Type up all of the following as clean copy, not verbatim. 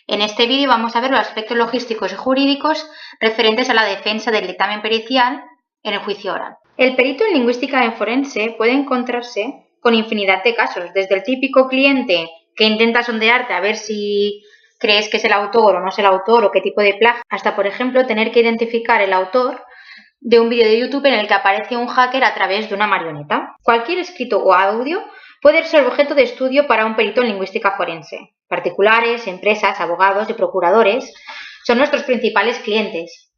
En este vídeo vamos a ver los aspectos logísticos y jurídicos referentes a la defensa del dictamen pericial en el juicio oral. El perito en lingüística forense puede encontrarse con infinidad de casos, desde el típico cliente que intenta sondearte a ver si crees que es el autor o no es el autor o qué tipo de plagio, hasta, por ejemplo, tener que identificar el autor de un vídeo de YouTube en el que aparece un hacker a través de una marioneta. Cualquier escrito o audio puede ser objeto de estudio para un perito en lingüística forense. Particulares, empresas, abogados y procuradores son nuestros principales clientes.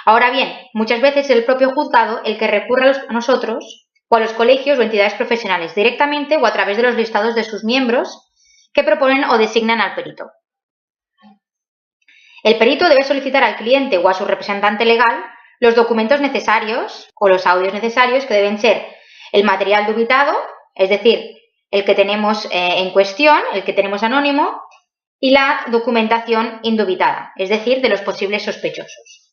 Ahora bien, muchas veces es el propio juzgado el que recurre a nosotros o a los colegios o entidades profesionales directamente o a través de los listados de sus miembros que proponen o designan al perito. El perito debe solicitar al cliente o a su representante legal los documentos necesarios o los audios necesarios, que deben ser el material dubitado, es decir, el que tenemos en cuestión, el que tenemos anónimo, y la documentación indubitada, es decir, de los posibles sospechosos.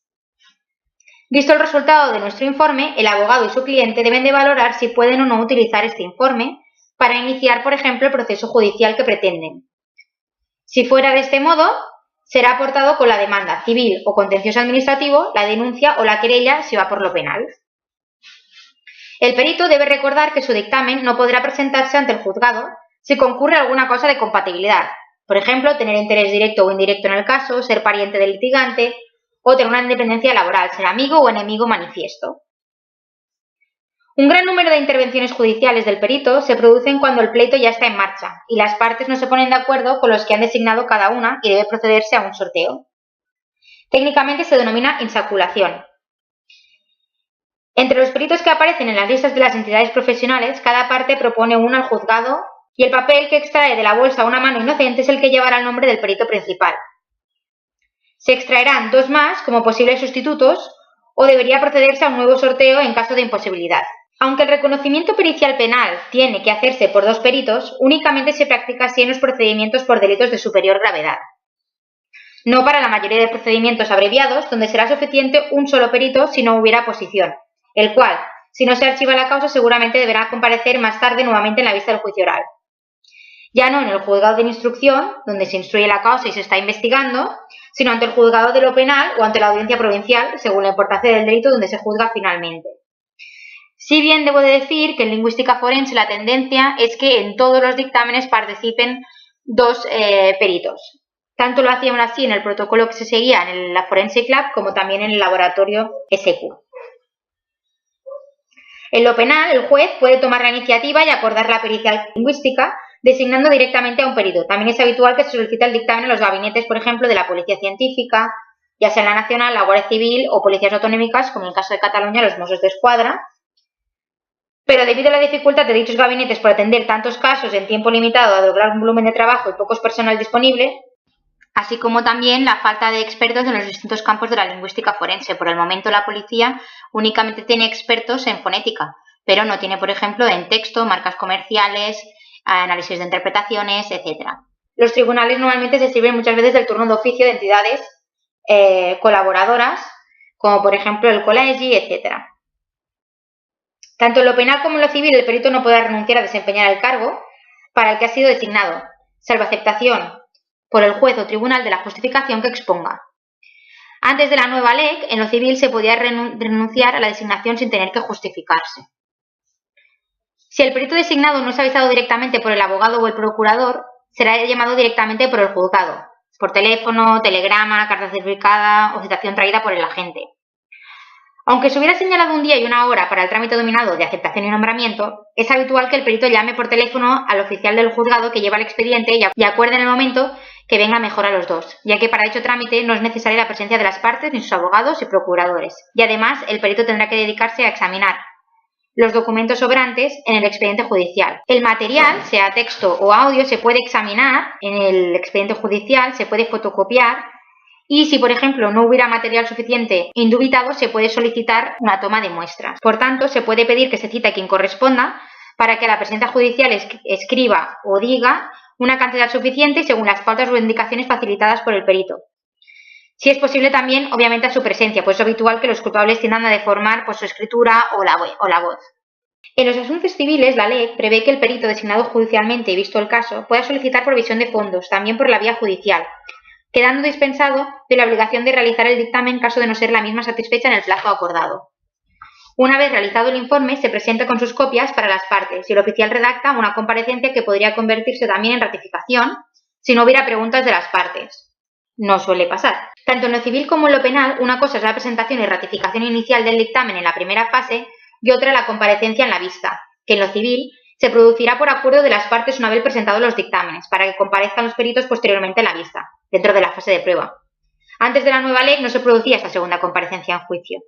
Visto el resultado de nuestro informe, el abogado y su cliente deben de valorar si pueden o no utilizar este informe para iniciar, por ejemplo, el proceso judicial que pretenden. Si fuera de este modo, será aportado con la demanda civil o contencioso administrativo, la denuncia o la querella si va por lo penal. El perito debe recordar que su dictamen no podrá presentarse ante el juzgado si concurre alguna cosa de compatibilidad, por ejemplo, tener interés directo o indirecto en el caso, ser pariente del litigante o tener una independencia laboral, ser amigo o enemigo manifiesto. Un gran número de intervenciones judiciales del perito se producen cuando el pleito ya está en marcha y las partes no se ponen de acuerdo con los que han designado cada una y debe procederse a un sorteo. Técnicamente se denomina insaculación. Entre los peritos que aparecen en las listas de las entidades profesionales, cada parte propone uno al juzgado y el papel que extrae de la bolsa una mano inocente es el que llevará el nombre del perito principal. Se extraerán dos más como posibles sustitutos o debería procederse a un nuevo sorteo en caso de imposibilidad. Aunque el reconocimiento pericial penal tiene que hacerse por dos peritos, únicamente se practica así en los procedimientos por delitos de superior gravedad. No para la mayoría de procedimientos abreviados, donde será suficiente un solo perito si no hubiera oposición, el cual, si no se archiva la causa, seguramente deberá comparecer más tarde nuevamente en la vista del juicio oral. Ya no en el juzgado de instrucción, donde se instruye la causa y se está investigando, sino ante el juzgado de lo penal o ante la audiencia provincial, según la importancia del delito, donde se juzga finalmente. Si bien debo de decir que en lingüística forense la tendencia es que en todos los dictámenes participen dos peritos. Tanto lo hacían así en el protocolo que se seguía en la Forensic Lab como también en el laboratorio SQ. En lo penal, el juez puede tomar la iniciativa y acordar la pericia lingüística designando directamente a un perito. También es habitual que se solicite el dictamen en los gabinetes, por ejemplo, de la Policía Científica, ya sea la Nacional, la Guardia Civil o policías autonómicas, como en el caso de Cataluña, los Mossos d'Esquadra. Pero debido a la dificultad de dichos gabinetes por atender tantos casos en tiempo limitado, dado el gran volumen de trabajo y pocos personal disponible, así como también la falta de expertos en los distintos campos de la lingüística forense. Por el momento la policía únicamente tiene expertos en fonética, pero no tiene, por ejemplo, en texto, marcas comerciales, análisis de interpretaciones, etc. Los tribunales normalmente se sirven muchas veces del turno de oficio de entidades colaboradoras, como por ejemplo el Colegi, etc. Tanto en lo penal como en lo civil, el perito no podrá renunciar a desempeñar el cargo para el que ha sido designado, salvo aceptación por el juez o tribunal de la justificación que exponga. Antes de la nueva ley, en lo civil se podía renunciar a la designación sin tener que justificarse. Si el perito designado no es avisado directamente por el abogado o el procurador, será llamado directamente por el juzgado, por teléfono, telegrama, carta certificada o citación traída por el agente. Aunque se hubiera señalado un día y una hora para el trámite dominado de aceptación y nombramiento, es habitual que el perito llame por teléfono al oficial del juzgado que lleva el expediente y acuerde en el momento que venga mejor a los dos, ya que para dicho trámite no es necesaria la presencia de las partes ni sus abogados y procuradores. Y además, el perito tendrá que dedicarse a examinar los documentos sobrantes en el expediente judicial. El material, sea texto o audio, se puede examinar en el expediente judicial, se puede fotocopiar y si, por ejemplo, no hubiera material suficiente indubitado, se puede solicitar una toma de muestras. Por tanto, se puede pedir que se cite a quien corresponda para que la presidenta judicial escriba o diga una cantidad suficiente según las pautas o indicaciones facilitadas por el perito. Si es posible también, obviamente, a su presencia, pues es habitual que los culpables tiendan a deformar su escritura o la voz. En los asuntos civiles, la ley prevé que el perito designado judicialmente y visto el caso pueda solicitar provisión de fondos, también por la vía judicial, quedando dispensado de la obligación de realizar el dictamen en caso de no ser la misma satisfecha en el plazo acordado. Una vez realizado el informe, se presenta con sus copias para las partes y el oficial redacta una comparecencia que podría convertirse también en ratificación si no hubiera preguntas de las partes. No suele pasar. Tanto en lo civil como en lo penal, una cosa es la presentación y ratificación inicial del dictamen en la primera fase y otra la comparecencia en la vista, que en lo civil se producirá por acuerdo de las partes una vez presentados los dictámenes, para que comparezcan los peritos posteriormente en la vista, dentro de la fase de prueba. Antes de la nueva ley no se producía esta segunda comparecencia en juicio.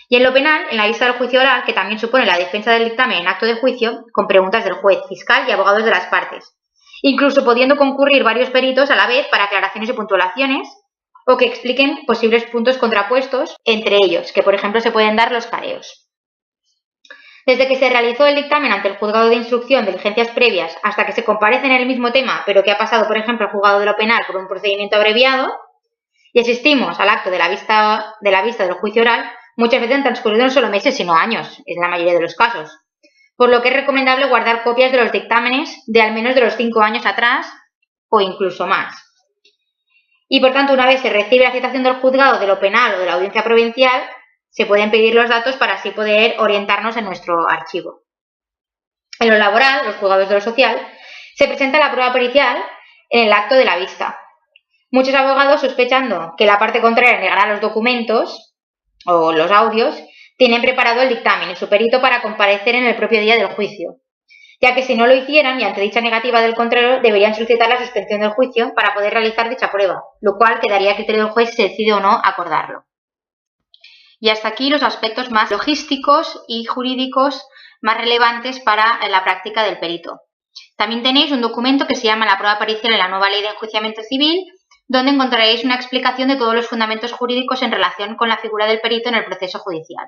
Y en lo penal, en la vista del juicio oral, que también supone la defensa del dictamen en acto de juicio, con preguntas del juez, fiscal y abogados de las partes, incluso pudiendo concurrir varios peritos a la vez para aclaraciones y puntuaciones, o que expliquen posibles puntos contrapuestos entre ellos, que por ejemplo se pueden dar los careos. Desde que se realizó el dictamen ante el juzgado de instrucción, diligencias previas, hasta que se comparece en el mismo tema, pero que ha pasado, por ejemplo, al juzgado de lo penal por un procedimiento abreviado, y asistimos al acto de la vista del juicio oral, muchas veces han transcurrido no solo meses, sino años, en la mayoría de los casos. Por lo que es recomendable guardar copias de los dictámenes de al menos de los 5 años atrás o incluso más. Y por tanto, una vez se recibe la citación del juzgado de lo penal o de la audiencia provincial, se pueden pedir los datos para así poder orientarnos en nuestro archivo. En lo laboral, los juzgados de lo social, se presenta la prueba pericial en el acto de la vista. Muchos abogados, sospechando que la parte contraria negará los documentos o los audios, tienen preparado el dictamen y su perito para comparecer en el propio día del juicio, ya que si no lo hicieran y ante dicha negativa del contrario deberían solicitar la suspensión del juicio para poder realizar dicha prueba, lo cual quedaría a criterio del juez si se decide o no acordarlo. Y hasta aquí los aspectos más logísticos y jurídicos más relevantes para la práctica del perito. También tenéis un documento que se llama la prueba pericial en la nueva ley de enjuiciamiento civil, donde encontraréis una explicación de todos los fundamentos jurídicos en relación con la figura del perito en el proceso judicial.